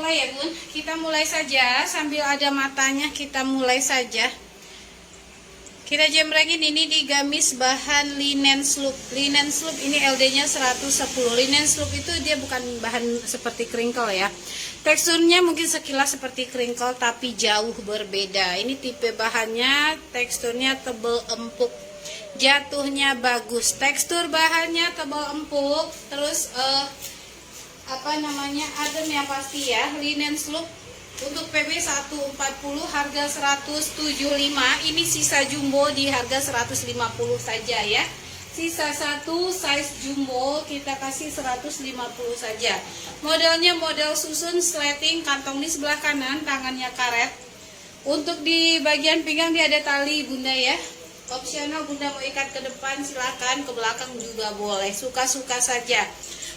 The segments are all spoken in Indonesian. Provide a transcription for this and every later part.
mulai ya bun, kita mulai saja sambil ada matanya, kita mulai saja. Kita jembrengin ini di gamis bahan linen sloop. Linen sloop ini LD nya 110. Linen sloop itu dia bukan bahan seperti crinkle ya, teksturnya mungkin sekilas seperti crinkle tapi jauh berbeda. Ini tipe bahannya, teksturnya tebal empuk, jatuhnya bagus. Tekstur bahannya tebal empuk, terus adem yang pasti ya. Linen sloop untuk PB 140 harga 175. Ini sisa jumbo di harga 150 saja ya. Sisa satu size jumbo kita kasih 150 saja. Modelnya model susun sleting, kantong di sebelah kanan, tangannya karet. Untuk di bagian pinggang dia ada tali bunda ya. Opsional bunda mau ikat ke depan silakan, ke belakang juga boleh, suka-suka saja.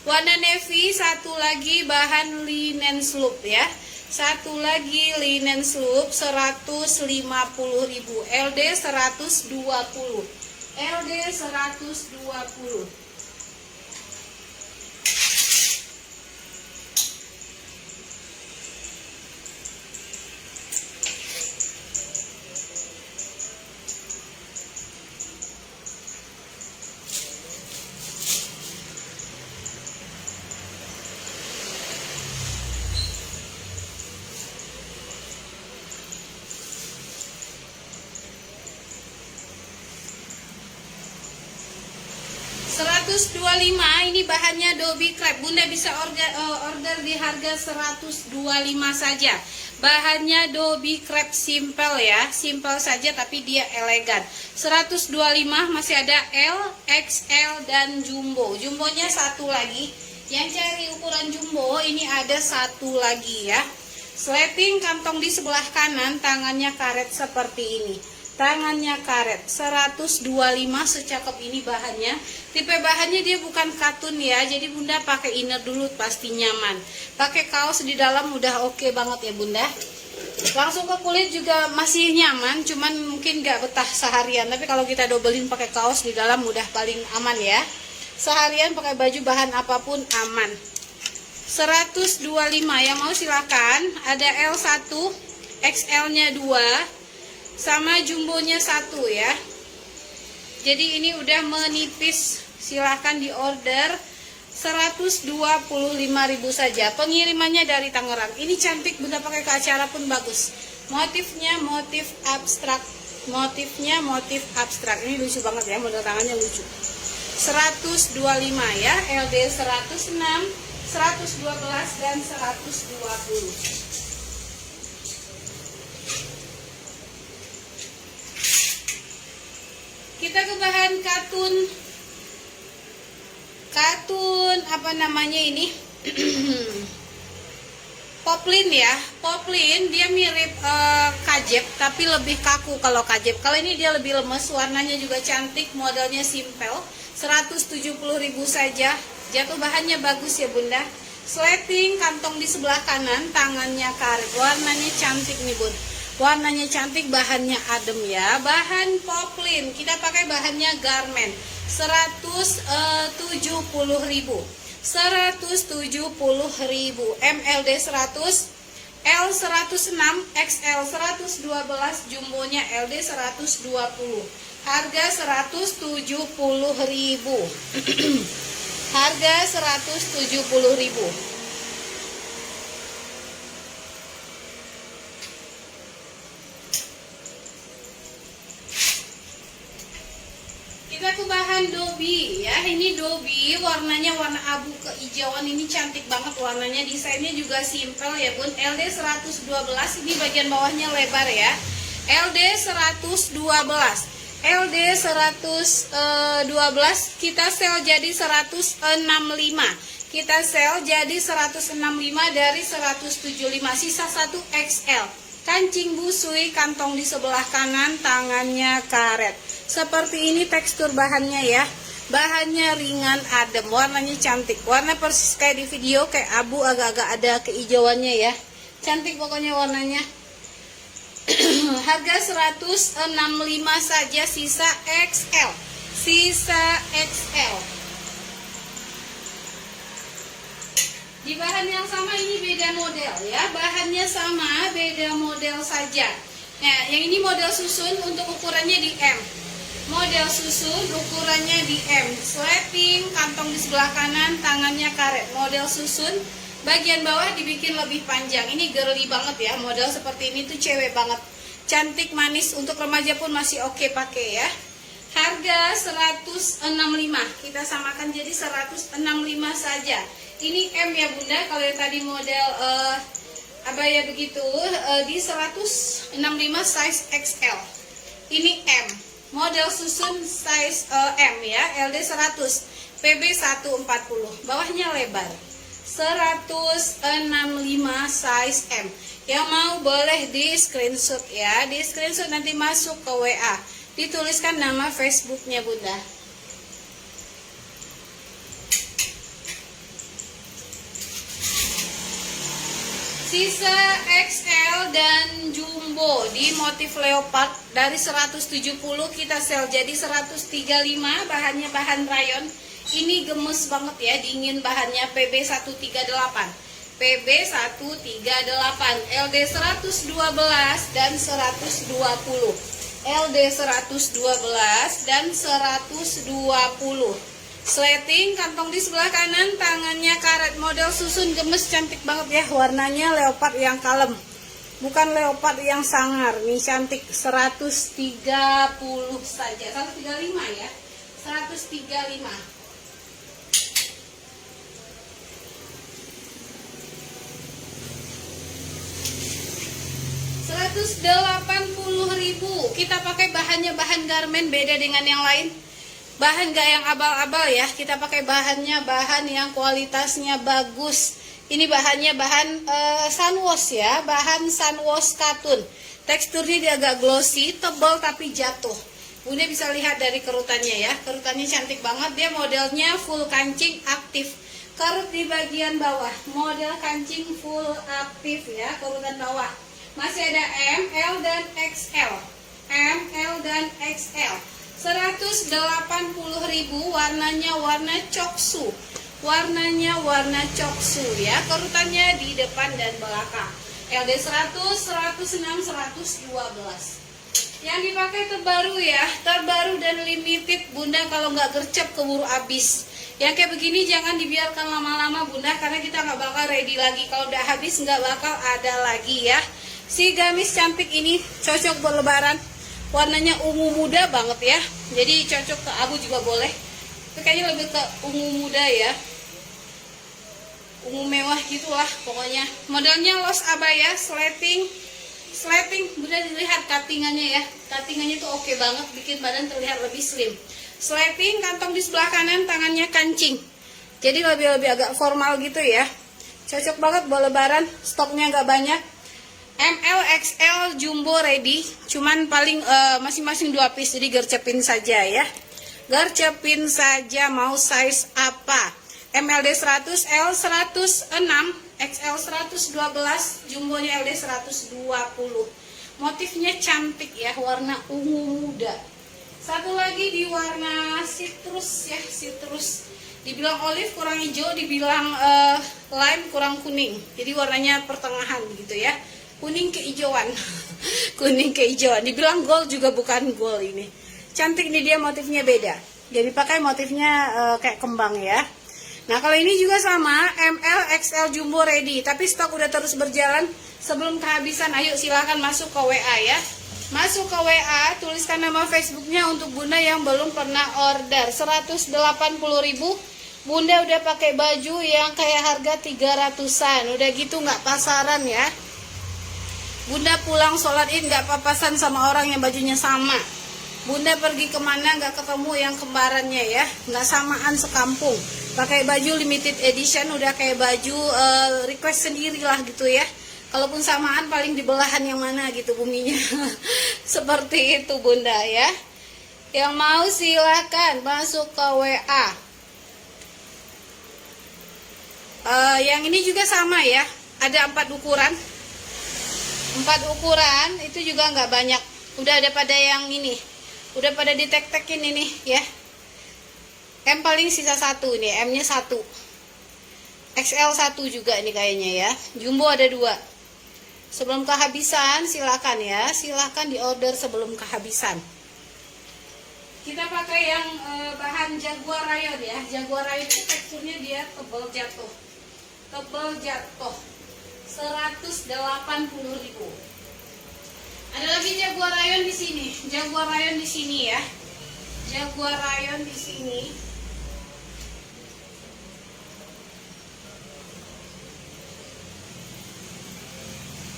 Warna navy, satu lagi bahan linen sloop ya. Satu lagi linen sloop 150.000, LD 120. LD 120. Ini bahannya Dobby Crepe. Bunda bisa order di harga 125 saja. Bahannya Dobby Crepe simple ya, simple saja tapi dia elegan. 125, masih ada L, XL dan jumbo. Jumbonya satu lagi. Yang cari ukuran jumbo ini ada satu lagi ya. Sleting, kantong di sebelah kanan, tangannya karet seperti ini. Tangannya karet 125, secakep ini bahannya. Tipe bahannya dia bukan katun ya, jadi bunda pakai inner dulu pasti nyaman. Pakai kaos di dalam udah oke banget ya bunda. Langsung ke kulit juga masih nyaman, cuman mungkin gak betah seharian. Tapi kalau kita dobelin pakai kaos di dalam udah paling aman ya. Seharian pakai baju bahan apapun aman. 125 yang mau silakan. Ada L1, XL nya 2, sama jumbonya satu ya. Jadi ini udah menipis, silahkan di order 125.000 saja. Pengirimannya dari Tangerang. Ini cantik bunda, pakai ke acara pun bagus. Motifnya motif abstrak. Motifnya motif abstrak. Ini lucu banget ya, model tangannya lucu. 125 ya, LD 106, 112 dan 120. Kita ke bahan katun apa namanya ini poplin ya. Poplin dia mirip kajep tapi lebih kaku kalau kajep. Kalau ini dia lebih lemes, warnanya juga cantik, modelnya simple. 170.000 saja. Jatuh bahannya bagus ya bunda. Sleting, kantong di sebelah kanan, tangannya karet. Warnanya cantik nih bun. Warnanya cantik, bahannya adem ya. Bahan poplin, kita pakai bahannya garment. 170.000. 170.000. MLD 100, L 106, XL 112, jumbonya LD 120. Harga 170.000. Harga 170.000. Kita ke bahan Dobby ya. Ini Dobby, warnanya warna abu kehijauan. Ini cantik banget warnanya, desainnya juga simple ya bun. LD 112, ini bagian bawahnya lebar ya. LD 112, LD 112 kita sel jadi 165. Kita sel jadi 165 dari 175, sisa 1 XL. Kancing busui, kantong di sebelah kanan, tangannya karet. Seperti ini tekstur bahannya ya. Bahannya ringan, adem, warnanya cantik. Warna persis kayak di video, kayak abu, agak-agak ada keijauannya ya. Cantik pokoknya warnanya. Harga 165 saja, sisa XL. Sisa XL. Di bahan yang sama ini beda model ya. Bahannya sama, beda model saja. Nah, yang ini model susun untuk ukurannya di M. Model susun ukurannya di M. Sleting, kantong di sebelah kanan, tangannya karet. Model susun, bagian bawah dibikin lebih panjang. Ini girly banget ya. Model seperti ini tuh cewek banget. Cantik, manis, untuk remaja pun masih oke pakai ya. Harga 165. Kita samakan jadi 165 saja. Ini M ya Bunda. Kalau yang tadi model abaya begitu di 165 size XL. Ini M. Model susun size M ya. LD 100, PB 140. Bawahnya lebar. 165 size M. Yang mau boleh di screenshot ya. Di screenshot nanti masuk ke WA. Dituliskan nama Facebooknya Bunda. Sisa XL dan jumbo di motif leopard dari 170 kita sel jadi 135. Bahannya bahan rayon. Ini gemes banget ya, dingin bahannya. PB 138, PB 138, LD 112 dan 120, LD 112 dan 120. Sleting, kantong di sebelah kanan, tangannya karet. Model susun gemes, cantik banget ya. Warnanya leopard yang kalem, bukan leopard yang sangar. Nih cantik. 130 saja. 135 ya. 135. 180.000. Kita pakai bahannya bahan garmen, beda dengan yang lain. Bahan gak yang abal-abal ya. Kita pakai bahannya bahan yang kualitasnya bagus. Ini bahannya bahan sunwash ya. Bahan sunwash katun. Teksturnya dia agak glossy, tebal tapi jatuh. Bunda bisa lihat dari kerutannya ya. Kerutannya cantik banget. Dia modelnya full kancing aktif. Kerut di bagian bawah. Model kancing full aktif ya. Kerutan bawah. Masih ada M, L, dan XL. M, L, dan XL. 180.000. Warnanya warna coksu. Warnanya warna coksu ya. Kerutannya di depan dan belakang. LD 100, 106, 112. Yang dipakai terbaru ya. Terbaru dan limited Bunda. Kalau nggak gercep keburu habis. Yang kayak begini jangan dibiarkan lama-lama Bunda. Karena kita nggak bakal ready lagi. Kalau udah habis nggak bakal ada lagi ya. Si gamis cantik ini cocok buat lebaran. Warnanya ungu muda banget ya. Jadi cocok ke abu juga boleh. Tapi kayaknya lebih ke ungu muda ya. Ungu mewah gitulah pokoknya. Modelnya los abaya, sleting. Sleting, Bunda dilihat cuttingannya ya. Cuttingannya tuh oke banget, bikin badan terlihat lebih slim. Sleting, kantong di sebelah kanan, tangannya kancing. Jadi lebih agak formal gitu ya. Cocok banget buat lebaran. Stoknya nggak banyak. ML, XL, jumbo ready. Cuman paling masing-masing 2 piece. Jadi gercepin saja ya. Gercepin saja mau size apa. MLD 100, L 106, XL 112, jumbonya LD 120. Motifnya cantik ya, warna ungu muda. Satu lagi di warna citrus ya, citrus. Dibilang olive kurang hijau, dibilang lime kurang kuning. Jadi warnanya pertengahan gitu ya. Kuning kehijauan. Kuning kehijauan. Dibilang gold juga bukan gold ini. Cantik nih, dia motifnya beda. Jadi pakai motifnya kayak kembang ya. Nah kalau ini juga sama, ML, XL, jumbo ready. Tapi stok udah terus berjalan. Sebelum kehabisan, ayo silakan masuk ke WA ya. Masuk ke WA, tuliskan nama Facebooknya untuk Bunda yang belum pernah order. 180.000. Bunda udah pakai baju yang kayak harga 300-an. Udah gitu nggak pasaran ya. Bunda pulang sholat id nggak papasan sama orang yang bajunya sama. Bunda pergi kemana nggak ketemu yang kembarannya ya, nggak samaan sekampung. Pakai baju limited edition, udah kayak baju request sendiri lah gitu ya. Kalaupun samaan paling di belahan yang mana gitu buminya. Seperti itu Bunda ya. Yang mau silakan masuk ke WA. Yang ini juga sama ya, ada 4 ukuran. 4 ukuran itu juga nggak banyak. Udah ada pada yang ini, udah pada ditek-tekin ini ya. M paling sisa 1 nih, M nya 1. XL 1 juga ini kayaknya ya. Jumbo ada 2. Sebelum kehabisan silakan ya, silakan diorder sebelum kehabisan. Kita pakai yang bahan Jaguar Rayon ya. Jaguar Rayon itu teksturnya dia tebal jatuh. Tebal jatuh. 180.000. Ada lagi Jaguar Rayon di sini. Jaguar Rayon di sini ya. Jaguar Rayon di sini.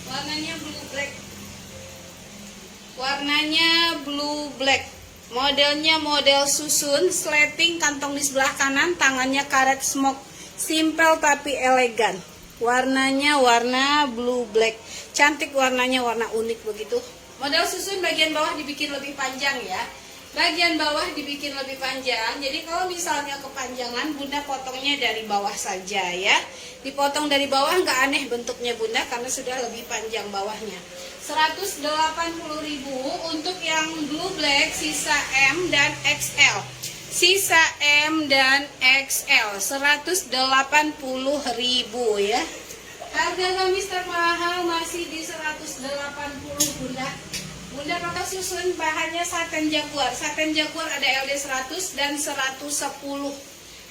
Warnanya blue black. Warnanya blue black. Modelnya model susun, sleting, kantong di sebelah kanan, tangannya karet smoke. Simple tapi elegan. Warnanya warna blue black. Cantik warnanya, warna unik begitu. Model susun bagian bawah dibikin lebih panjang ya. Bagian bawah dibikin lebih panjang. Jadi kalau misalnya kepanjangan, Bunda potongnya dari bawah saja ya. Dipotong dari bawah nggak aneh bentuknya Bunda karena sudah lebih panjang bawahnya. 180.000 untuk yang blue black, sisa M dan XL. Sisa M dan XL 180.000 ya. Harga gamis termahal masih di 180 Bunda. Bunda pakai susun bahannya satin Jaguar. Satin Jaguar ada LD 100 dan 110.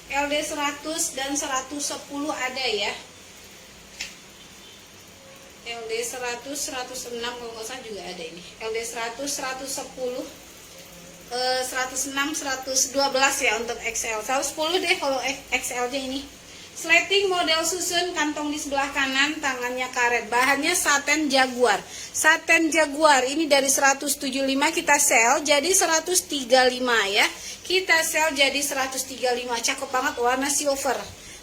LD 100 dan 110 ada ya. LD 100, 106 kalau nggak salah juga ada ini. LD 100, 110, 106, 112 ya untuk XL. 110 deh kalau XL-nya ini. Sleting model susun, kantong di sebelah kanan, tangannya karet. Bahannya satin Jaguar. Satin Jaguar ini dari 175 kita sell jadi 135 ya. Kita sell jadi 135. Cakep banget warna silver.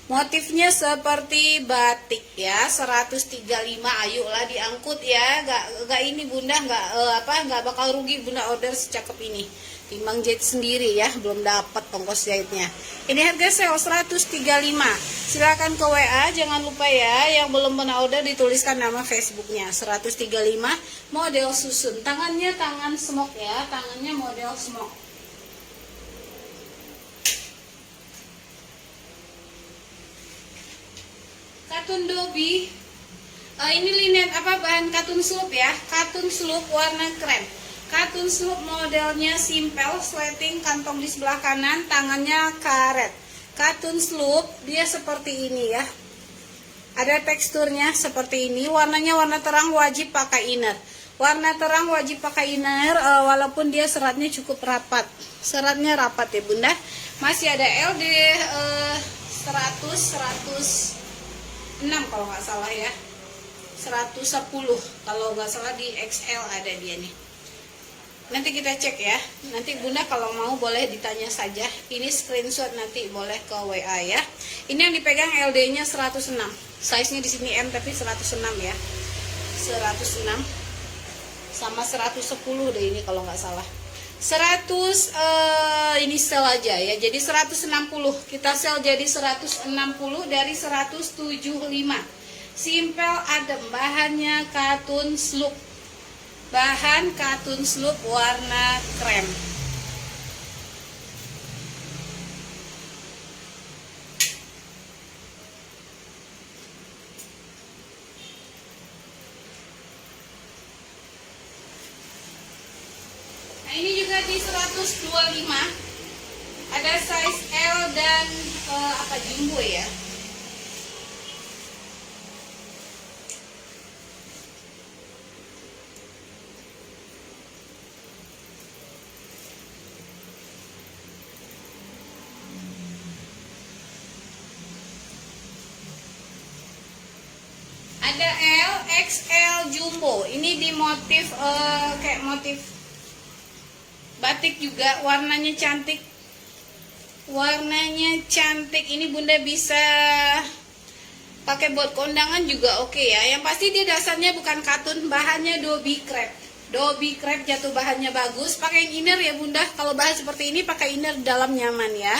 Motifnya seperti batik ya, 135. Ayolah diangkut ya. Gak ini Bunda nggak bakal rugi Bunda order secakep ini. Timbang jahit sendiri ya, belum dapat ongkos jahitnya. Ini harga sale 135. Silakan ke WA, jangan lupa ya yang belum pernah order dituliskan nama Facebooknya. 135 model susun. Tangannya tangan smoke ya, tangannya model smoke. Katun Dobi. Ini linen bahan katun sloop ya, katun sloop warna krem. Katun sloop modelnya simple, sleting, kantong di sebelah kanan, tangannya karet. Katun sloop dia seperti ini ya. Ada teksturnya seperti ini, warnanya warna terang, wajib pakai inner. Warna terang wajib pakai inner, walaupun dia seratnya cukup rapat. Seratnya rapat ya Bunda. Masih ada LD 100, 106 kalau nggak salah ya. 110 kalau nggak salah, di XL ada dia nih. Nanti kita cek ya. Nanti Bunda kalau mau boleh ditanya saja. Ini screenshot nanti boleh ke WA ya. Ini yang dipegang LD-nya 106. Size-nya di sini M tapi 106 ya. 106 sama 110 deh ini kalau nggak salah. 100 ini sel aja ya. Jadi 160. Kita sel jadi 160 dari 175. Simple adem, bahannya katun sloop. Bahan katun sloop warna krem. Nah ini juga di 125. Ada size L dan jumbo ya. Ada L, XL, jumbo. Ini di motif kayak motif batik juga. Warnanya cantik. Warnanya cantik. Ini Bunda bisa pakai buat kondangan juga oke ya. Yang pasti dia dasarnya bukan katun, bahannya dobi crepe. Dobi crepe jatuh bahannya bagus. Pakai inner ya Bunda. Kalau bahan seperti ini pakai inner dalam nyaman ya.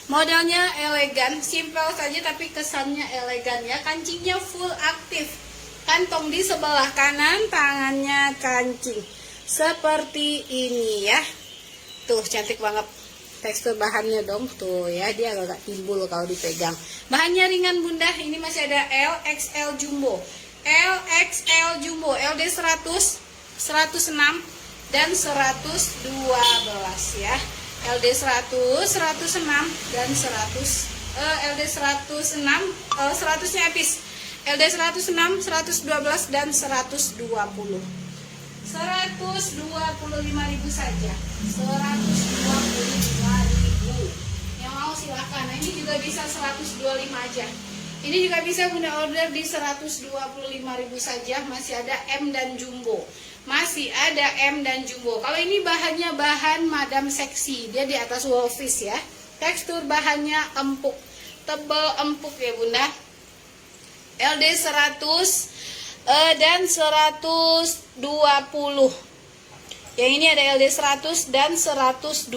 Modelnya elegan, simple saja tapi kesannya elegan ya. Kancingnya full aktif. Kantong di sebelah kanan, tangannya kancing. Seperti ini ya. Tuh cantik banget. tekstur bahannya dong, tuh ya, dia agak timbul kalau dipegang. Bahannya ringan bunda, ini masih ada L, XL jumbo. L, XL jumbo, LD 100, 106 dan 112 ya. LD 100, 106 dan 100 LD 106 100-nya habis. LD 106, 112 dan 120. 125.000 saja. 125.000. Yang mau silakan. Nah, ini juga bisa 125 aja. Ini juga bisa bunda order di 125.000 saja. Masih ada M dan jumbo. Masih ada M dan jumbo. Kalau ini bahannya bahan Madam Seksi, dia di atas wolfish ya. Tekstur bahannya empuk, tebal empuk ya bunda. LD 100 dan 120. Yang ini ada LD 100 dan 120.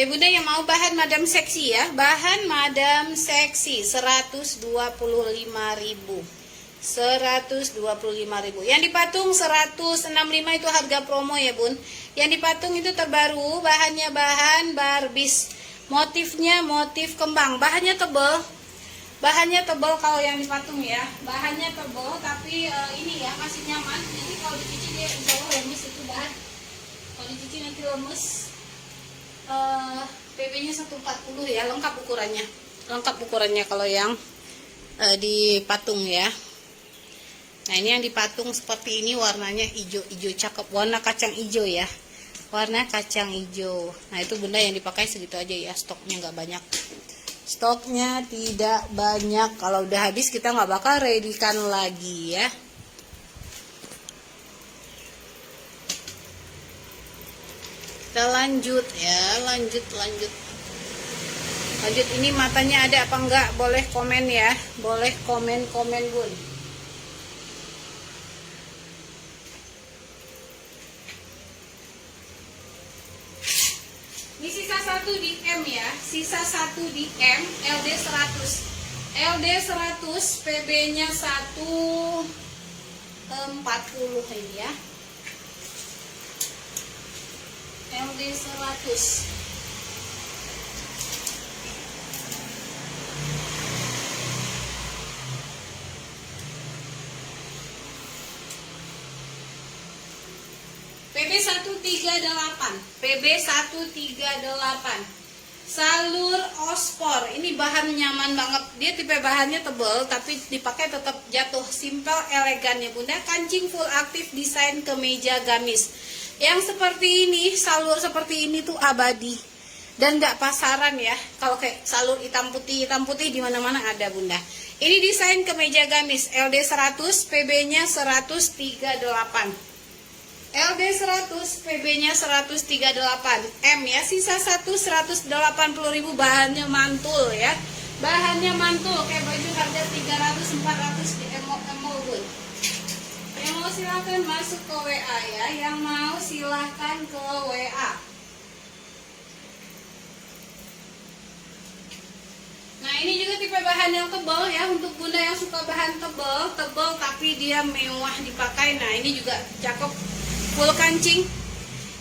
Bunda yang mau bahan Madam Seksi ya, bahan Madam Seksi 125.000. 125.000. Yang dipatung 165 itu harga promo ya bun. Yang dipatung itu terbaru, bahannya bahan barbis. Motifnya motif kembang. Bahannya tebal. Bahannya tebal kalau yang dipatung ya. Bahannya tebal tapi ini ya masih nyaman. Jadi kalau dicuci dia insya Allah lemes itu bahan. Kalau dicuci nanti lemes. PB-nya 140 ya, lengkap ukurannya kalau yang dipatung ya. Nah ini yang dipatung seperti ini, warnanya hijau cakep, warna kacang hijau ya, warna kacang hijau. Nah itu bunda yang dipakai segitu aja ya, stoknya nggak banyak, stoknya tidak banyak. Kalau udah habis kita nggak bakal readykan lagi ya. Kita lanjut ya, lanjut. Ini matanya ada apa enggak? Boleh komen ya, boleh komen bun. Ini sisa 1 di M ya, sisa 1 di M, LD 100. LD 100 PB-nya 140 ini ya. LD 100. PB 138. PB 138. Salur Ospor. Ini bahan nyaman banget. Dia tipe bahannya tebal tapi dipakai tetap jatuh, simple, elegan ya bunda. Kancing full aktif, desain kemeja gamis. Yang seperti ini, salur seperti ini tuh abadi dan nggak pasaran ya. Kalau kayak salur hitam putih di mana-mana ada bunda. Ini desain kemeja gamis LD 100, PB-nya 138. LD 100, PB-nya 138. M ya, sisa 180.000, bahannya mantul ya. Bahannya mantul kayak baju harga 300-400 di MO bun. Yang mau silahkan masuk ke WA ya, yang mau silahkan ke WA. Nah ini juga tipe bahan yang tebal ya, untuk bunda yang suka bahan tebal tapi dia mewah dipakai. Nah ini juga cakep, full kancing,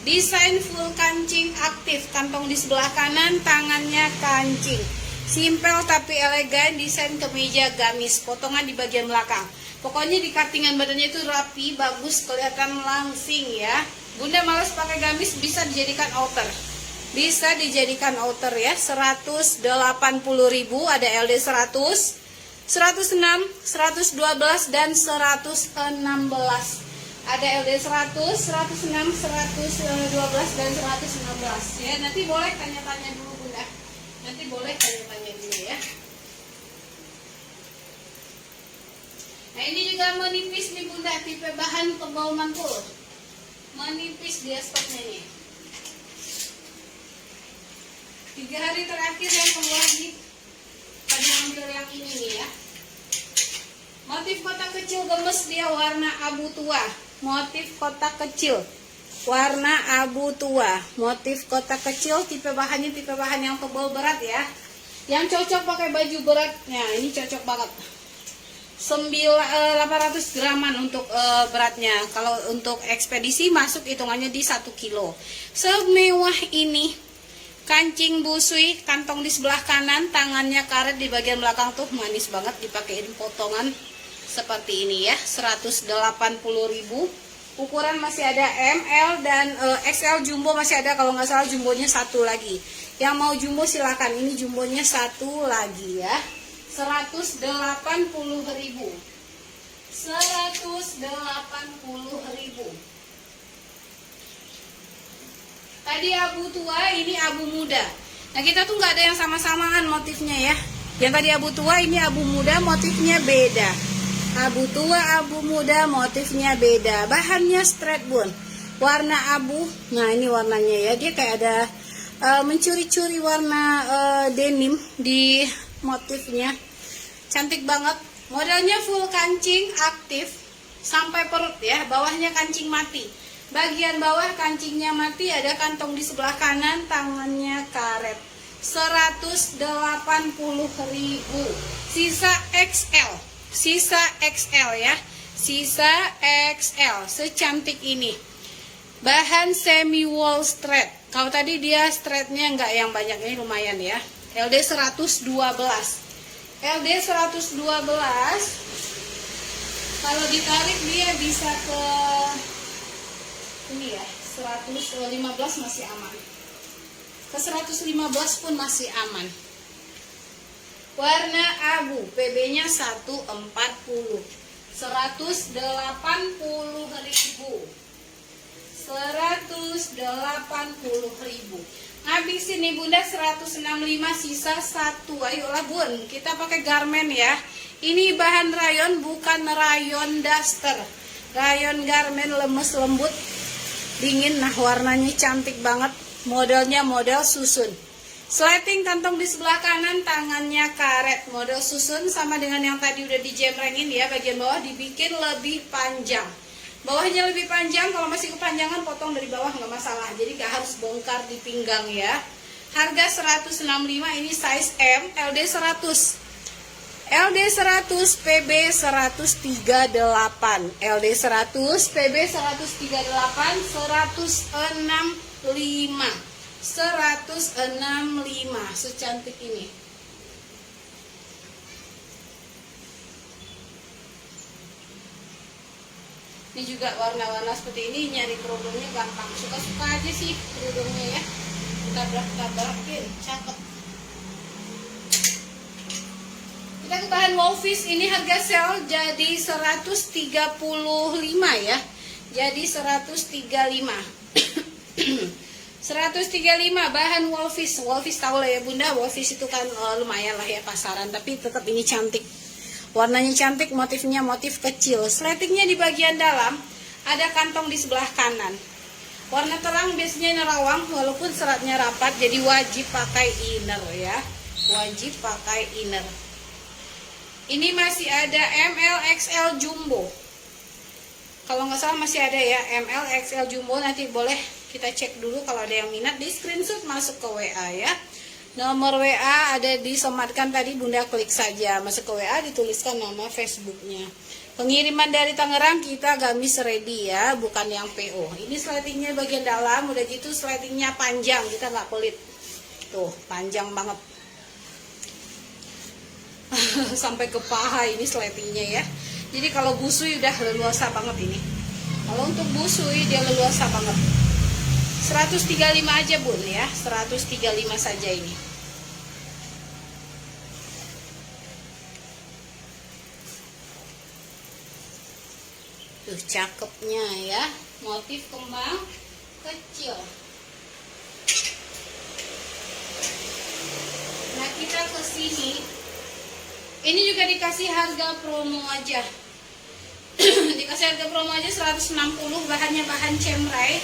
desain full kancing aktif, kantong di sebelah kanan, tangannya kancing, simpel tapi elegan, desain kemeja gamis, potongan di bagian belakang. Pokoknya di cuttingan badannya itu rapi, bagus, kelihatan langsing ya. Bunda malas pakai gamis, bisa dijadikan outer. Bisa dijadikan outer ya. 180.000, ada LD 100, 106, 112 dan 116. Ada LD 100, 106, 112 dan 116 ya. Nanti boleh tanya-tanya dulu Bunda. Nanti boleh tanya-tanya dulu ya. Nah ini juga menipis nih Bunda, tipe bahan tebal mantul. Menipis dia stoknya nih. 3 hari terakhir yang keluar nih. Tadi ambil yang ini nih ya. Motif kotak kecil gemes dia warna abu tua. Motif kotak kecil warna abu tua. Motif kotak kecil, tipe bahannya tipe bahan yang tebal berat ya. Yang cocok pakai baju berat. Nah, ini cocok banget. 800 graman untuk beratnya. Kalau untuk ekspedisi masuk hitungannya di 1 kilo. Semewah ini. Kancing busui, kantong di sebelah kanan, tangannya karet di bagian belakang tuh manis banget, dipakein potongan seperti ini ya. 180.000. Ukuran masih ada ML dan XL jumbo masih ada, kalau nggak salah jumbonya 1 lagi. Yang mau jumbo silahkan, ini jumbonya 1 lagi ya. 180.000. 180.000. Tadi abu tua, ini abu muda. Nah kita tuh nggak ada yang sama-samaan motifnya ya. Yang tadi abu tua, ini abu muda, motifnya beda. Abu tua, abu muda, motifnya beda. Bahannya straight bone, warna abu. Nah ini warnanya ya, dia kayak ada mencuri-curi warna denim di motifnya. Cantik banget. Modelnya full kancing aktif sampai perut ya. Bawahnya kancing mati. Bagian bawah kancingnya mati, ada kantong di sebelah kanan, tangannya karet. 180.000. Sisa XL. Sisa XL ya. Sisa XL. Secantik ini. Bahan semi wool straight. Kalau tadi dia straightnya enggak yang banyak, ini lumayan ya. LD 112. LD 112. Kalau ditarik dia bisa ke ini ya, 115 masih aman. Ke 115 pun masih aman. Warna abu, PB-nya 140. 180.000. 180.000. Habis ini Bunda 165, sisa 1. Ayolah Bun, kita pakai garmen ya. Ini bahan rayon, bukan rayon daster. Rayon garmen lemes lembut, dingin. Nah warnanya cantik banget. Modelnya model susun. Sleting kantong di sebelah kanan, tangannya karet. Model susun sama dengan yang tadi udah dijemrengin ya. Bagian bawah dibikin lebih panjang. Bawahnya lebih panjang, kalau masih kepanjangan potong dari bawah nggak masalah. Jadi gak harus bongkar di pinggang ya. Harga 165, ini size M, LD 100. LD 100, PB 138. LD 100, PB 138, 165. 165, secantik ini. Ini juga warna-warna seperti ini, nyari kerudungnya gampang. Suka-suka aja sih kerudungnya ya. Tabrak-tabrakin, cakep. Kita ke bahan Wolfish, ini harga sale jadi 135 ya. Jadi 135. 135 bahan Wolfish. Wolfish tahu lah ya Bunda, Wolfish itu kan lumayan lah ya pasaran, tapi tetap ini cantik. Warnanya cantik, motifnya motif kecil. Sletingnya di bagian dalam, ada kantong di sebelah kanan. Warna terang biasanya nerawang, walaupun seratnya rapat, jadi wajib pakai inner ya. Wajib pakai inner. Ini masih ada ML, XL, Jumbo. Kalau nggak salah masih ada ya, ML, XL, Jumbo. Nanti boleh kita cek dulu kalau ada yang minat, di screenshot masuk ke WA ya. Nomor WA ada disematkan tadi, Bunda klik saja. Masuk ke WA, dituliskan nama Facebooknya. Pengiriman dari Tangerang kita gamis ready ya, bukan yang PO. Ini sletingnya bagian dalam, udah gitu sletingnya panjang, kita nggak pelit. Tuh, panjang banget. Sampai ke paha ini sletingnya ya. Jadi kalau busui udah leluasa banget ini. Kalau untuk busui dia leluasa banget. 135 aja Bun ya, 135 saja ini. Tuh Tuh cakepnya ya, motif kembang kecil. Nah kita ke sini, ini juga dikasih harga promo aja. Dikasih harga promo aja 160, bahannya bahan cemrai.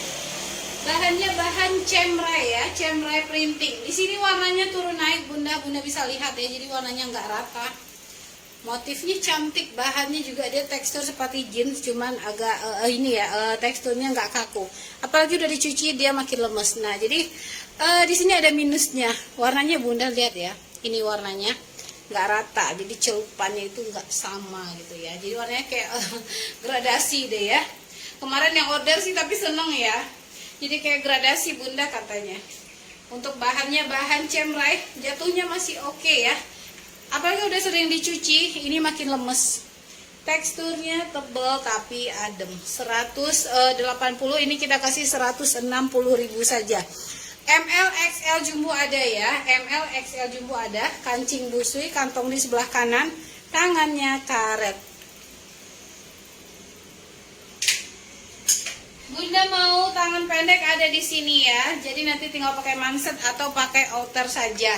Bahannya bahan cemrai ya, cemrai printing. Di sini warnanya turun naik, Bunda bisa lihat ya, jadi warnanya nggak rata. Motifnya cantik, bahannya juga dia tekstur seperti jeans, cuman agak teksturnya nggak kaku. Apalagi udah dicuci dia makin lemes. Nah jadi di sini ada minusnya, warnanya Bunda lihat ya, ini warnanya nggak rata, jadi celupannya itu nggak sama gitu ya, jadi warnanya kayak gradasi deh ya. Kemarin yang order sih tapi seneng ya, jadi kayak gradasi Bunda katanya. Untuk bahannya bahan cemrai, jatuhnya masih oke ya, apalagi udah sering dicuci, ini makin lemes. Teksturnya tebal tapi adem. 180, ini kita kasih 160.000 saja. ML XL jumbo ada ya, ML XL jumbo ada, kancing busui, kantong di sebelah kanan, tangannya karet. Bunda mau tangan pendek ada di sini ya, jadi nanti tinggal pakai manset atau pakai outer saja.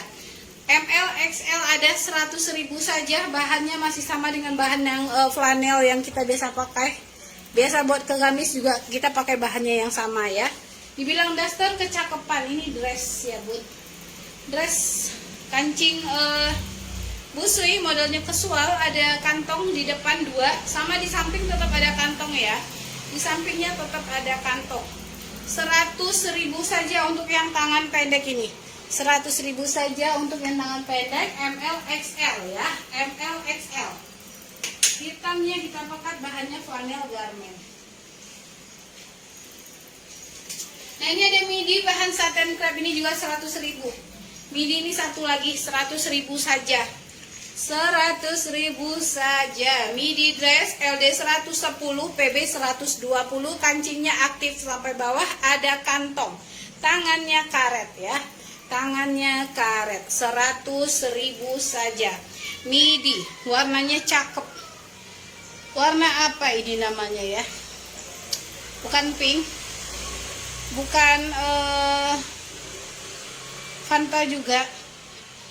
ML XL ada 100.000 saja, bahannya masih sama dengan bahan yang flanel yang kita biasa pakai. Biasa buat ke gamis juga kita pakai bahannya yang sama ya. Dibilang daster kecakapan, ini dress ya Bud, dress kancing busui, modelnya casual, ada kantong di depan 2, sama di samping tetap ada kantong ya, di sampingnya tetap ada kantong. 100.000 saja untuk yang tangan pendek ini, 100.000 saja untuk yang tangan pendek. ML XL ya, ML XL. Hitamnya kita pakai bahannya flanel garment. Nah ini ada midi bahan satin crepe, ini juga 100.000. Midi ini satu lagi 100.000 saja, 100.000 saja. Midi dress LD 110, PB 120, kancingnya aktif sampai bawah, ada kantong, tangannya karet ya, tangannya karet. 100.000 saja. Midi warnanya cakep. Warna apa ini namanya ya? Bukan pink, bukan Fanta juga,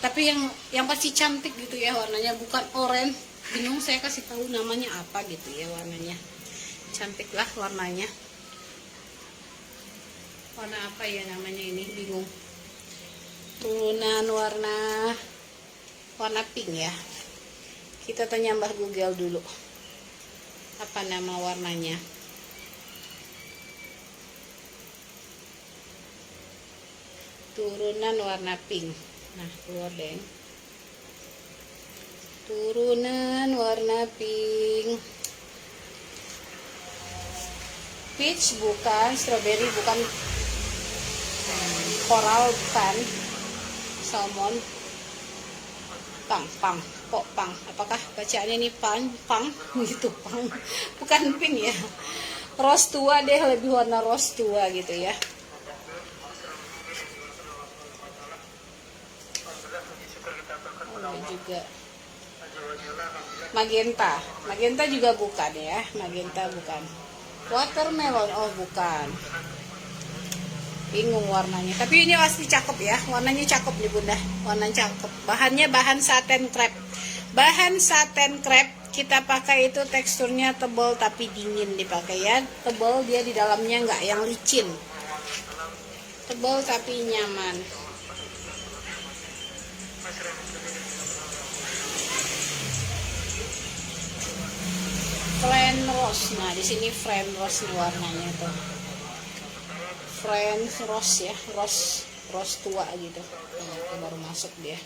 tapi yang pasti cantik gitu ya warnanya, bukan oranye. Bingung saya kasih tahu namanya apa gitu ya, warnanya cantik lah warnanya. Warna apa ya namanya ini, bingung. Turunan warna pink ya. Kita tanya Mbah Google dulu apa nama warnanya. Turunan warna pink. Nah keluar deh, turunan warna pink. Peach bukan, strawberry bukan, coral bukan, salmon, pang. Apakah bacaannya ini pang gitu, pang, bukan pink ya. Rose tua deh, lebih warna rose tua gitu ya. Juga magenta juga bukan ya, magenta bukan. Watermelon, oh bukan, bingung warnanya, tapi ini pasti cakep ya, warnanya cakep nih Bunda, warnanya cakep. Bahannya bahan satin crepe, bahan satin crepe kita pakai itu teksturnya tebal tapi dingin dipakai ya, tebal dia di dalamnya nggak yang licin, tebal tapi nyaman. Friend rose, nah di sini friend rose nih warnanya tuh, friend rose ya, rose tua gitu. Nah, baru masuk dia.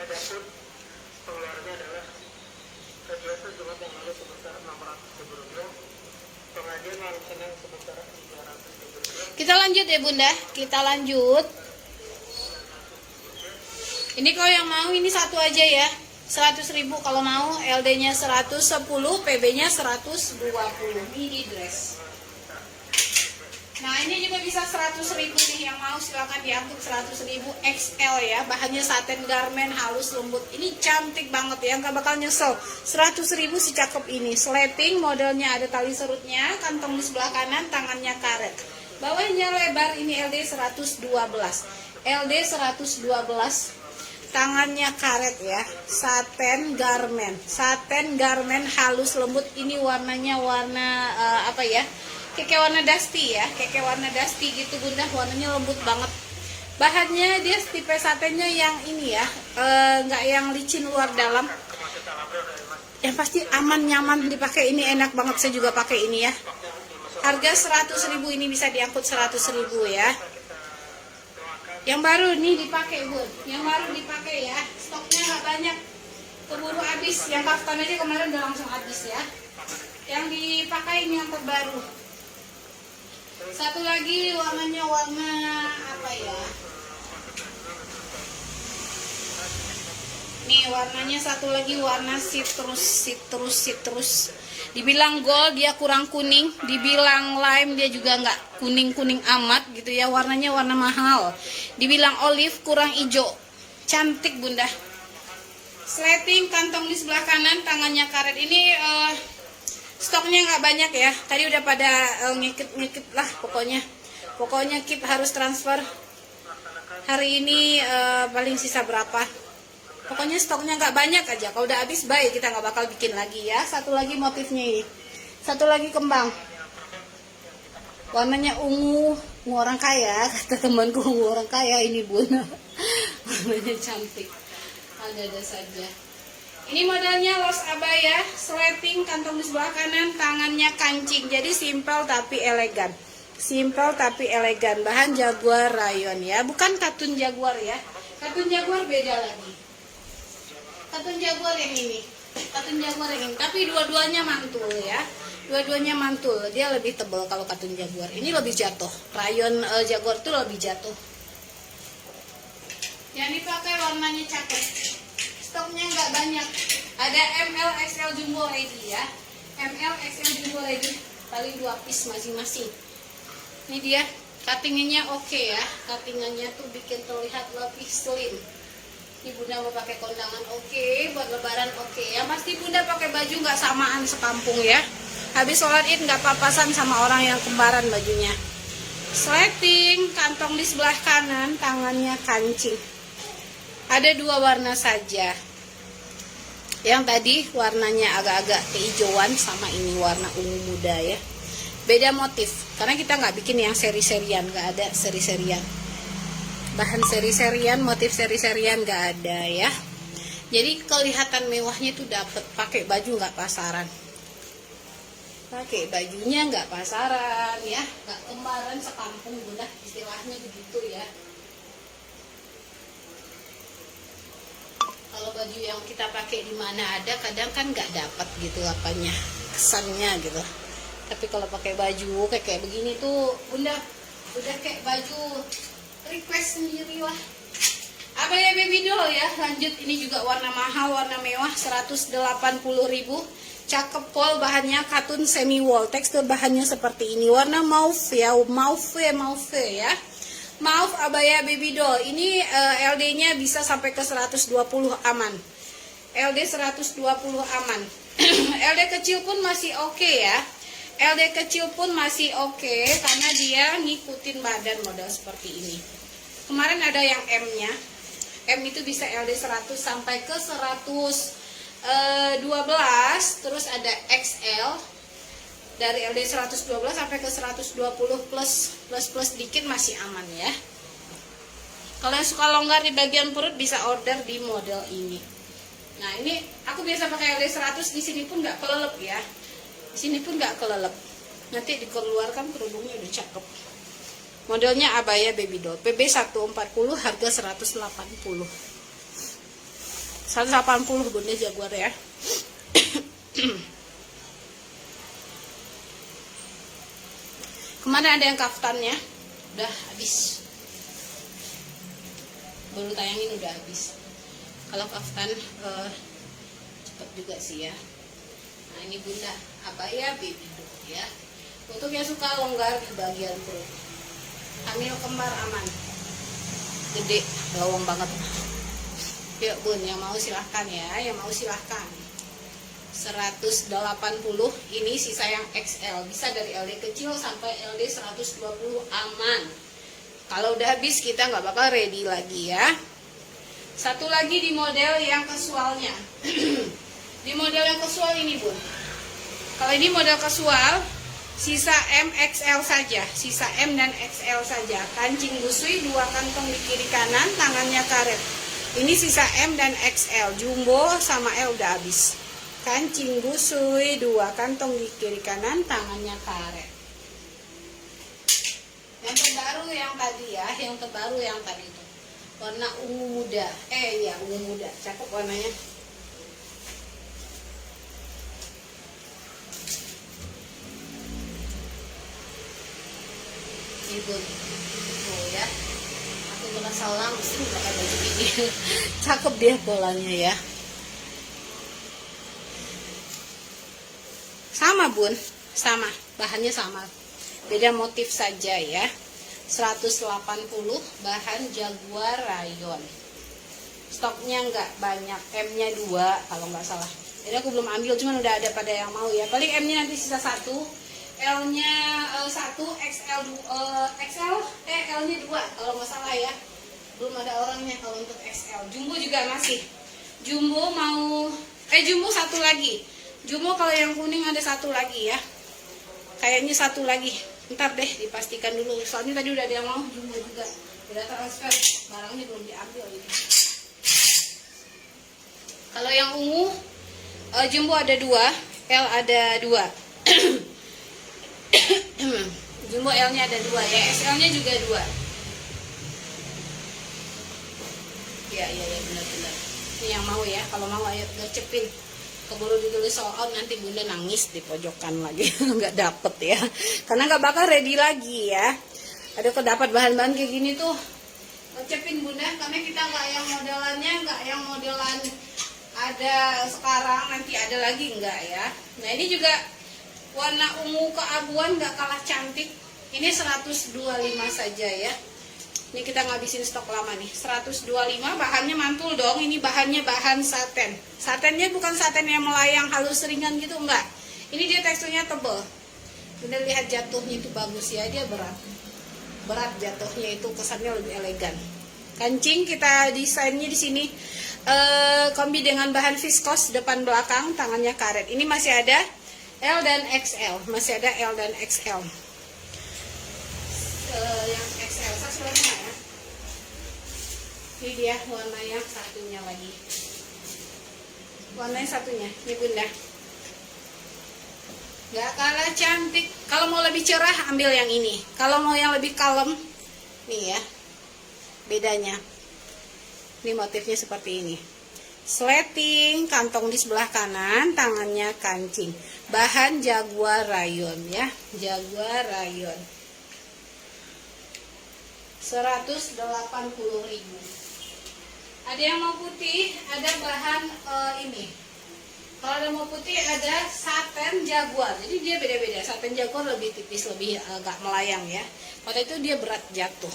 Adapun pengeluarannya adalah terbiasa Jumat yang lalu sebesar Rp600.000, pengajian malam Senin sebesar Rp300.000. Kita lanjut ya Bunda, kita lanjut. Ini kalau yang mau ini satu aja ya, 100.000 kalau mau. LD-nya 110, PB-nya 120. Midi dress. Nah, ini juga bisa 100.000 nih, yang mau silakan diangkut 100.000 XL ya. Bahannya satin garment halus lembut. Ini cantik banget ya, nggak bakal nyesel. 100.000 si cakep ini. Sleting, modelnya ada tali serutnya, kantong di sebelah kanan, tangannya karet. Bawahnya lebar, ini LD 112. LD 112. Tangannya karet ya. Satin garment halus lembut. Ini warnanya warna apa ya? Kayak warna dusty ya, kayak warna dusty gitu bunda, warnanya lembut banget. Bahannya dia tipe satennya yang ini ya, nggak yang licin luar dalam. Yang pasti aman, nyaman dipakai, ini enak banget, saya juga pakai ini ya. Harga 100.000 ini bisa diangkut 100.000 ya. Yang baru nih dipakai bun, yang baru dipakai ya, stoknya nggak banyak, keburu habis. Yang kaftan aja kemarin udah langsung habis ya. Yang dipakai ini yang terbaru. Satu lagi warnanya warna apa ya? Nih warnanya satu lagi warna citrus. Dibilang gold dia kurang kuning, dibilang lime dia juga nggak kuning amat gitu ya. Warnanya warna mahal. Dibilang olive kurang hijau. Cantik bunda. Sleting, kantong di sebelah kanan, tangannya karet. Ini stoknya nggak banyak ya. Tadi udah pada ngikit lah pokoknya keep harus transfer. Hari ini paling sisa berapa, pokoknya stoknya nggak banyak aja. Kalau udah habis bye, kita nggak bakal bikin lagi ya. Satu lagi motifnya ini, satu lagi kembang, warnanya ungu orang kaya, kata temanku, ungu orang kaya ini bun. Warnanya cantik, ada saja. Ini modelnya los abaya, sleting, kantong di sebelah kanan, tangannya kancing. Jadi simpel tapi elegan. Simpel tapi elegan. Bahan jaguar rayon ya, bukan katun jaguar ya. Katun jaguar beda lagi. Katun jaguar yang ini. Katun jaguar yang ini. Tapi dua-duanya mantul ya. Dua-duanya mantul. Dia lebih tebal kalau katun jaguar. Ini lebih jatuh. Rayon jaguar tuh lebih jatuh. Yang dipakai warnanya cakep. Stoknya nggak banyak. Ada ML, XL, jumbo ready ya. ML, XL, jumbo ready. Paling 2 piece masing-masing. Ini dia. Cuttingannya oke ya. Cuttingannya tuh bikin terlihat lebih slim. Ini bunda mau pakai kondangan oke, buat lebaran oke. Yang pasti bunda pakai baju nggak samaan sekampung ya. Habis sholat id nggak papasan sama orang yang kembaran bajunya. Sleting, kantong di sebelah kanan, tangannya kancing. Ada 2 warna saja. Yang tadi warnanya agak-agak kehijauan, sama ini warna ungu muda ya. Beda motif, karena kita nggak bikin yang seri-serian, nggak ada seri-serian. Bahan seri-serian, motif seri-serian nggak ada ya. Jadi kelihatan mewahnya tuh dapet. Pakai baju nggak pasaran. Pakai bajunya nggak pasaran ya, nggak kembaran sekampung bunda, istilahnya begitu ya. Kalau baju yang kita pakai di mana ada, kadang kan nggak dapat gitu apanya, kesannya gitu. Tapi kalau pakai baju kayak begini tuh bunda, udah kayak baju request sendiri lah. Abaya baby doll ya. Lanjut, ini juga warna mahal, warna mewah, 180.000. Cakep pol, bahannya katun semi wool. Tekstur bahannya seperti ini. Warna mauve ya, mauve ya. Maaf abaya baby doll. Ini LD-nya bisa sampai ke 120 aman. LD 120 aman. LD kecil pun masih oke ya. LD kecil pun masih oke karena dia ngikutin badan model seperti ini. Kemarin ada yang M-nya. M itu bisa LD 100 sampai ke 112, terus ada XL. Dari LD 112 sampai ke 120 plus dikit masih aman ya. Kalau yang suka longgar di bagian perut bisa order di model ini. Nah ini aku biasa pakai LD 100, di sini pun nggak kelelep ya. Di sini pun nggak kelelep. Nanti dikeluarkan kerudungnya udah cakep. Modelnya abaya baby doll. PB 140, harga 180. 180 bunda jaguar ya. Kemarin ada yang kaftannya udah habis, baru tayangin udah habis. Kalau kaftan cakep juga sih ya. Nah ini bunda abaya baby doll ya. Untuk yang suka longgar di bagian perut, hamil kembar aman, gede, lowong banget. Yuk bun, yang mau silahkan ya, yang mau silahkan. 180 ini sisa yang XL, bisa dari LD kecil sampai LD 120 aman. Kalau udah habis kita nggak bakal ready lagi ya. Satu lagi di model yang casualnya. Di model yang casual ini bun, kalau ini model casual sisa M XL saja, sisa M dan XL saja. Kancing busui, 2 kantong di kiri kanan, tangannya karet. Ini sisa M dan XL, jumbo sama L udah habis. Kancing busui, 2 kantong di kiri kanan, tangannya karet. Yang terbaru yang tadi ya, yang terbaru yang tadi itu warna ungu muda. Ya ungu muda, cakep warnanya. Ini bun, oh ya, aku merasa langsung pakai baju ini. Cakep dia polanya ya. Sama bun, sama, bahannya sama, beda motif saja ya. 180 bahan Jaguar rayon. Stoknya nggak banyak, M-nya 2 kalau nggak salah. Jadi aku belum ambil, cuman udah ada pada yang mau ya. Paling M-nya nanti sisa 1, L-nya 1, XL L-nya 2 kalau nggak salah ya. Belum ada orangnya kalau untuk XL. Jumbo juga masih. Jumbo mau jumbo 1 lagi. Jumbo kalau yang kuning ada 1 lagi ya. Kayaknya 1 lagi. Ntar deh dipastikan dulu. Soalnya tadi udah ada yang mau jumbo juga. Udah transfer. Barangnya belum diambil ini. Kalau yang ungu jumbo ada 2, L ada 2. Jumbo L-nya ada 2 ya. XL-nya juga 2. Ya benar-benar. Ini yang mau ya. Kalau mau ayo gercepin. Keburu ditulis sold out, nanti bunda nangis di pojokan lagi. Nggak dapet ya, karena nggak bakal ready lagi ya. Ada kok dapat bahan-bahan kayak gini tuh, cepin bunda, karena kita nggak yang modelannya, nggak yang modelan ada sekarang, nanti ada lagi nggak ya. Nah ini juga warna ungu keabuan, nggak kalah cantik. Ini 125 saja ya. Ini kita ngabisin stok lama nih. 125, bahannya mantul dong. Ini bahannya bahan saten. Satennya bukan saten yang melayang halus ringan gitu, enggak. Ini dia teksturnya tebel. Bunda lihat jatuhnya itu bagus ya, dia berat. Berat jatuhnya itu, kesannya lebih elegan. Kancing kita desainnya di sini kombi dengan bahan viskos depan belakang, tangannya karet. Ini masih ada L dan XL, masih ada L dan XL. Yang XL sesuainya ya. Ini dia warnanya satunya lagi. Warnanya satunya, ini bunda. Gak kalah cantik. Kalau mau lebih cerah ambil yang ini. Kalau mau yang lebih kalem, nih ya. Bedanya. Ini motifnya seperti ini. Sleting, kantong di sebelah kanan, tangannya kancing. Bahan Jaguar rayon ya, Jaguar rayon. 180.000. Ada yang mau putih, ada bahan ini. Kalau ada mau putih ada saten Jaguar. Jadi dia beda-beda. Saten Jaguar lebih tipis, lebih agak melayang ya. Kalau itu dia berat jatuh.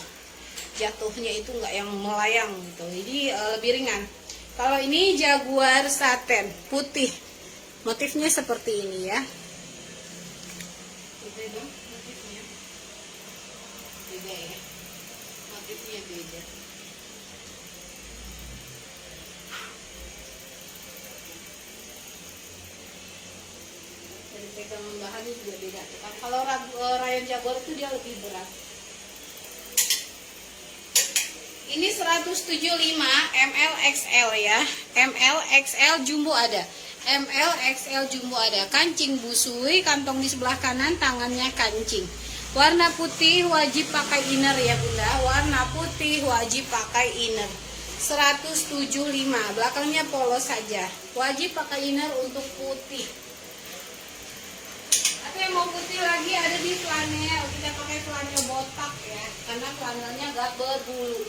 Jatuhnya itu nggak yang melayang gitu. Jadi lebih ringan. Kalau ini Jaguar saten putih. Motifnya seperti ini ya. Beda dong motifnya. Beda ya. Motifnya beda. Dari pegangan bahannya juga beda. Kalau rayon Jaguar itu dia lebih berat. Ini 175 ml XL ya. ML XL jumbo ada. ML XL jumbo ada. Kancing busui, kantong di sebelah kanan, tangannya kancing. Warna putih wajib pakai inner ya bunda. Warna putih wajib pakai inner. 175, belakangnya polos saja. Wajib pakai inner untuk putih. Atau yang mau putih lagi ada di flanel. Kita pakai flanel botak ya, karena flanelnya gak berbulu.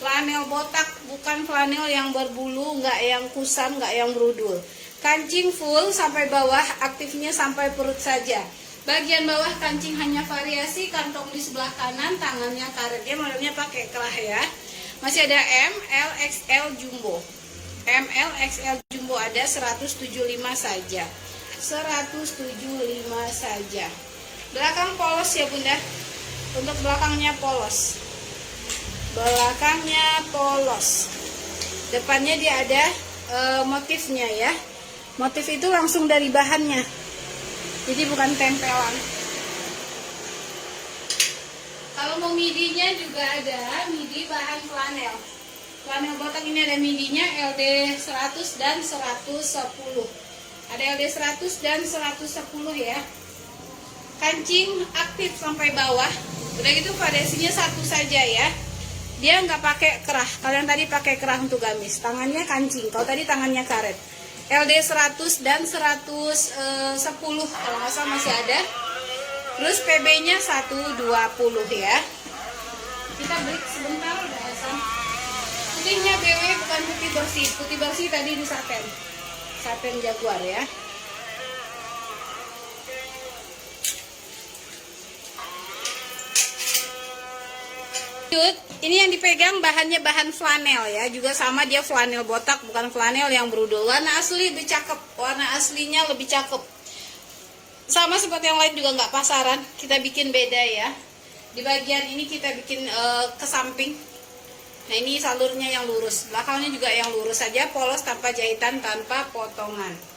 Flanel botak, bukan flanel yang berbulu, nggak yang kusam, nggak yang berudul. Kancing full sampai bawah, aktifnya sampai perut saja. Bagian bawah kancing hanya variasi, kantong di sebelah kanan, tangannya karet. Dia modelnya pakai kerah ya. Masih ada M, L, XL, Jumbo. M, L, XL, Jumbo ada 175 saja. 175 saja. Belakang polos ya bunda. Untuk belakangnya polos. Belakangnya polos. Depannya dia ada motifnya ya. Motif itu langsung dari bahannya. Jadi bukan tempelan. Kalau mau midinya juga ada midi bahan flanel. Flanel botak ini ada midinya LD 100 dan 110. Ada LD 100 dan 110 ya. Kancing aktif sampai bawah. Udah gitu variasinya satu saja ya. Dia nggak pakai kerah. Kalian tadi pakai kerah untuk gamis. Tangannya kancing. Kalau tadi tangannya karet. LD 100 dan 110 kalau nggak salah masih ada. Terus PB-nya 120 ya. Kita break sebentar udah Hasan. Putihnya BW bukan putih bersih. Putih bersih tadi di satin. Satin Jaguar ya. Ini yang dipegang bahannya bahan flanel ya, juga sama dia flanel botak, bukan flanel yang brudul. Warna asli lebih cakep, warna aslinya lebih cakep. Sama seperti yang lain juga nggak pasaran, kita bikin beda ya. Di bagian ini kita bikin ke samping. Nah ini salurnya yang lurus, belakangnya juga yang lurus saja, polos tanpa jahitan, tanpa potongan.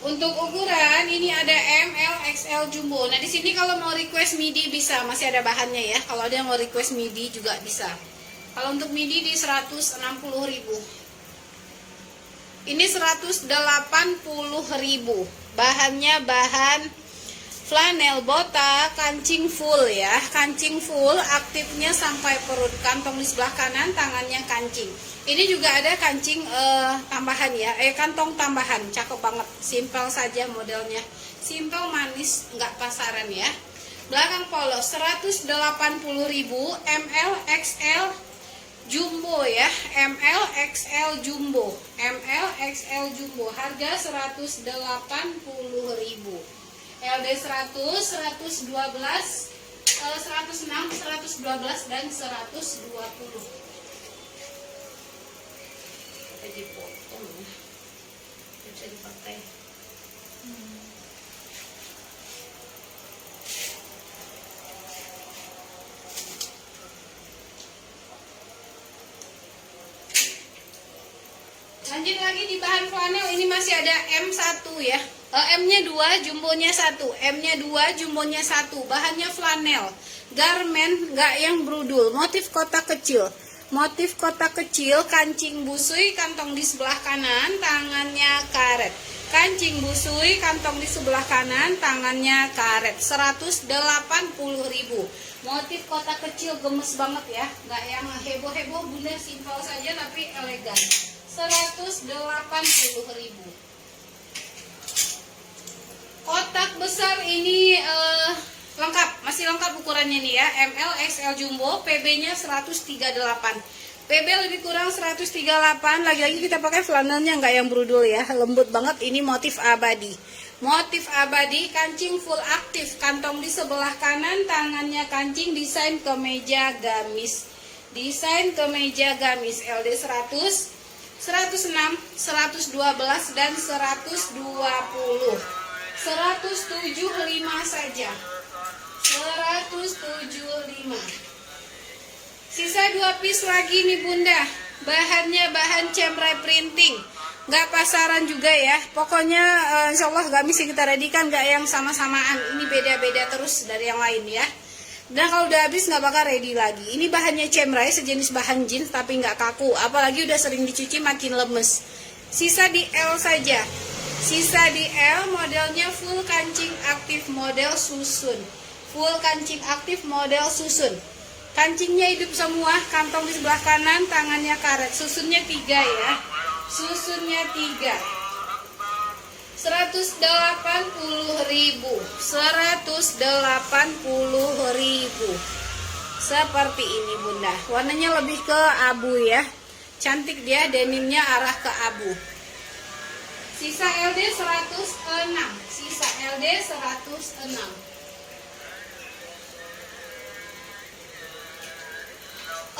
Untuk ukuran ini ada M, L, XL, Jumbo. Nah di sini kalau mau request midi bisa, masih ada bahannya ya. Kalau ada yang mau request midi juga bisa. Kalau untuk midi di 160.000. Ini 180.000. Bahannya bahan flanel botak, kancing full ya. Kancing full, aktifnya sampai perut. Kantong di sebelah kanan, tangannya kancing. Ini juga ada kancing tambahan ya, kantong tambahan, cakep banget, simpel saja modelnya, simpel manis, nggak pasaran ya. Belakang polos 180.000, ML XL Jumbo ya, ML XL Jumbo, ML XL Jumbo, harga 180.000, LD 100, 112, 106, 112 dan 120. Dipotong bisa dipakai. Lanjut lagi di bahan flanel, ini masih ada M1 ya. M-nya 2, jumbonya 1. M-nya 2, jumbonya 1. Bahannya flanel. Garment, nggak yang brudul. Motif kotak kecil. Motif kotak kecil, kancing busui, kantong di sebelah kanan, tangannya karet. Kancing busui, kantong di sebelah kanan, tangannya karet. 180.000. Motif kotak kecil, gemes banget ya. Nggak yang heboh-heboh, bunda, simpel saja tapi elegan. 180.000. Kotak besar ini lengkap, masih lengkap ukurannya nih ya. ML XL Jumbo, PB-nya 138. PB lebih kurang 138. Lagi-lagi kita pakai flanelnya nggak yang brudul ya, lembut banget. Ini motif abadi. Motif abadi, kancing full aktif, kantong di sebelah kanan, tangannya kancing, desain kemeja gamis. Desain kemeja gamis LD 100, 106, 112 dan 120. 175 saja. 175. Sisa 2 piece lagi nih bunda. Bahannya bahan cemrai printing, nggak pasaran juga ya. Pokoknya insya Allah gamis yang kita readykan nggak yang sama-samaan. Ini beda-beda terus dari yang lain ya. Dan kalau udah habis nggak bakal ready lagi. Ini bahannya cemrai, sejenis bahan jeans tapi nggak kaku. Apalagi udah sering dicuci makin lemes. Sisa di L saja. Sisa di L, modelnya full kancing aktif model susun. Full kancing aktif model susun. Kancingnya hidup semua, kantong di sebelah kanan, tangannya karet. Susunnya 3 ya. Susunnya 3. 180.000. 180.000. Seperti ini bunda. Warnanya lebih ke abu ya. Cantik dia, denimnya arah ke abu. Sisa LD 106. Sisa LD 106.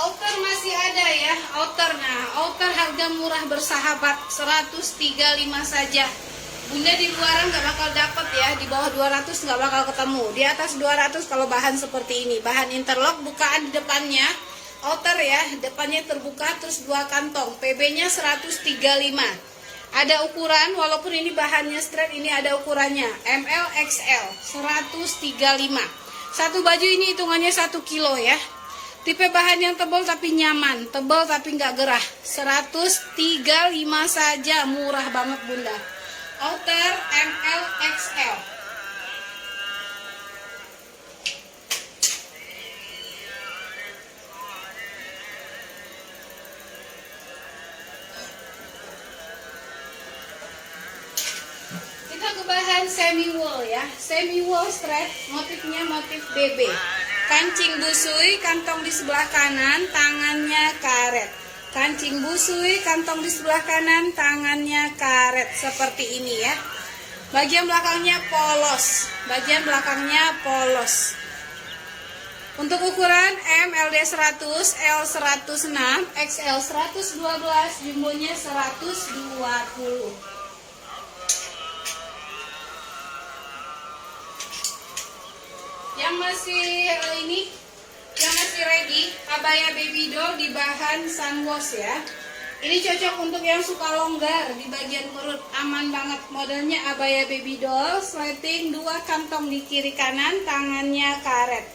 Outer masih ada ya, outer. Nah, outer harga murah bersahabat 135 saja. Bunda di luaran nggak bakal dapet ya, di bawah 200 nggak bakal ketemu. Di atas 200 kalau bahan seperti ini, bahan interlock, bukaan di depannya, outer ya, depannya terbuka terus 2 kantong. PB-nya 135. Ada ukuran, walaupun ini bahannya straight, ini ada ukurannya ML XL 135. Satu baju ini hitungannya 1 kilo ya. Tipe bahan yang tebal tapi nyaman, tebal tapi nggak gerah. 135 saja, murah banget Bunda. Outer ML XL. Kita ke bahan semi wool ya, semi wool strap, motifnya motif BB. Kancing busui, kantong di sebelah kanan, tangannya karet. Kancing busui, kantong di sebelah kanan, tangannya karet. Seperti ini ya. Bagian belakangnya polos. Bagian belakangnya polos. Untuk ukuran M, LD 100, L 106, XL 112, jumbonya 120. Yang masih yang masih ready, abaya baby doll di bahan sunwash ya. Ini cocok untuk yang suka longgar di bagian perut, aman banget. Modelnya abaya baby doll, sleting 2 kantong di kiri kanan, tangannya karet.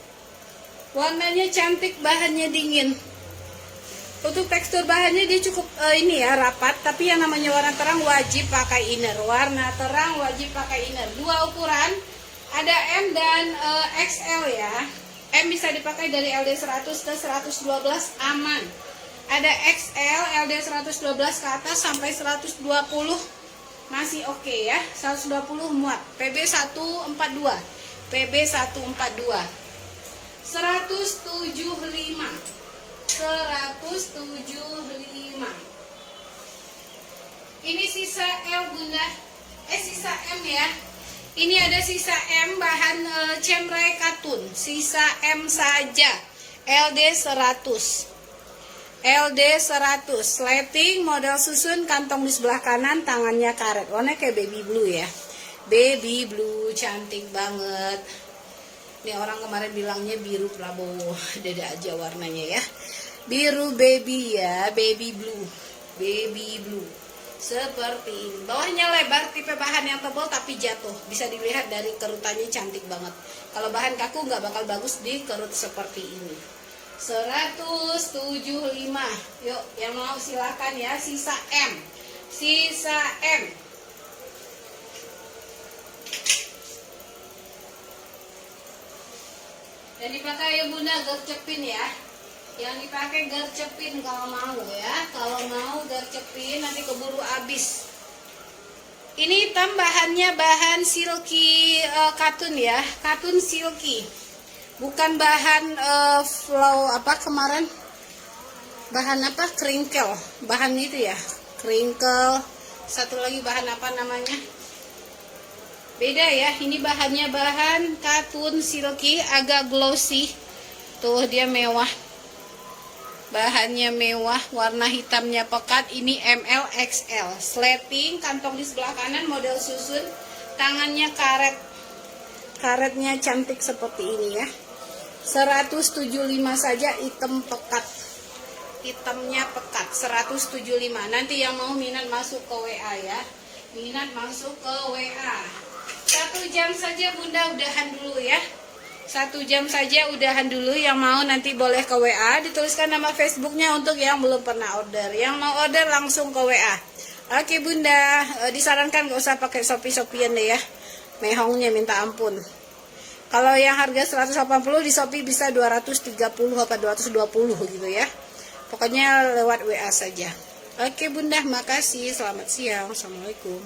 Warnanya cantik, bahannya dingin. Untuk tekstur bahannya dia cukup ini ya, rapat, tapi yang namanya warna terang wajib pakai inner. Warna terang wajib pakai inner. 2 ukuran. Ada M dan XL ya. M bisa dipakai dari LD 100 ke 112 aman. Ada XL, LD 112 ke atas sampai 120 masih oke ya. 120 muat. PB 142. PB 142. 175. 175. Ini sisa L Bunda. Sisa M ya. Ini ada sisa M, bahan cemre katun, sisa M saja, LD 100, LD 100, sleting, model susun, kantong di sebelah kanan, tangannya karet, warnanya kayak baby blue ya, baby blue, cantik banget. Ini orang kemarin bilangnya biru Prabowo, dada aja warnanya ya, biru baby ya, baby blue, baby blue. Seperti ini. Bawahnya lebar, tipe bahan yang tebal tapi jatuh. Bisa dilihat dari kerutannya, cantik banget. Kalau bahan kaku nggak bakal bagus di kerut seperti ini. 175. Yuk, yang mau silakan ya. Sisa M. Sisa M. Dan dipakai ya Bunda, gercepin ya. Yang dipakai gercepin kalau mau ya. Kalau mau gercepin, nanti keburu habis. Ini hitam, bahannya bahan silky katun ya. Katun silky. Bukan bahan flow apa kemarin. Bahan apa? Crinkle. Bahan itu ya. Crinkle. Satu lagi bahan apa namanya? Beda ya. Ini bahannya bahan katun silky, agak glossy. Tuh dia mewah. Bahannya mewah, warna hitamnya pekat. Ini ML XL, sleting, kantong di sebelah kanan, model susun, tangannya karet. Karetnya cantik seperti ini ya. 175 saja, hitam pekat. Hitamnya pekat, 175. Nanti yang mau minat masuk ke WA ya. Minat masuk ke WA. 1 jam saja Bunda, udahan dulu ya. 1 jam saja udahan dulu. Yang mau nanti boleh ke WA, dituliskan nama Facebooknya untuk yang belum pernah order. Yang mau order langsung ke WA. Oke Bunda, disarankan gak usah pakai Shopee-Shopeean deh ya. Mehongnya minta ampun. Kalau yang harga 180 di Shopee bisa 230 atau 220 gitu ya. Pokoknya lewat WA saja. Oke Bunda, makasih. Selamat siang. Assalamualaikum.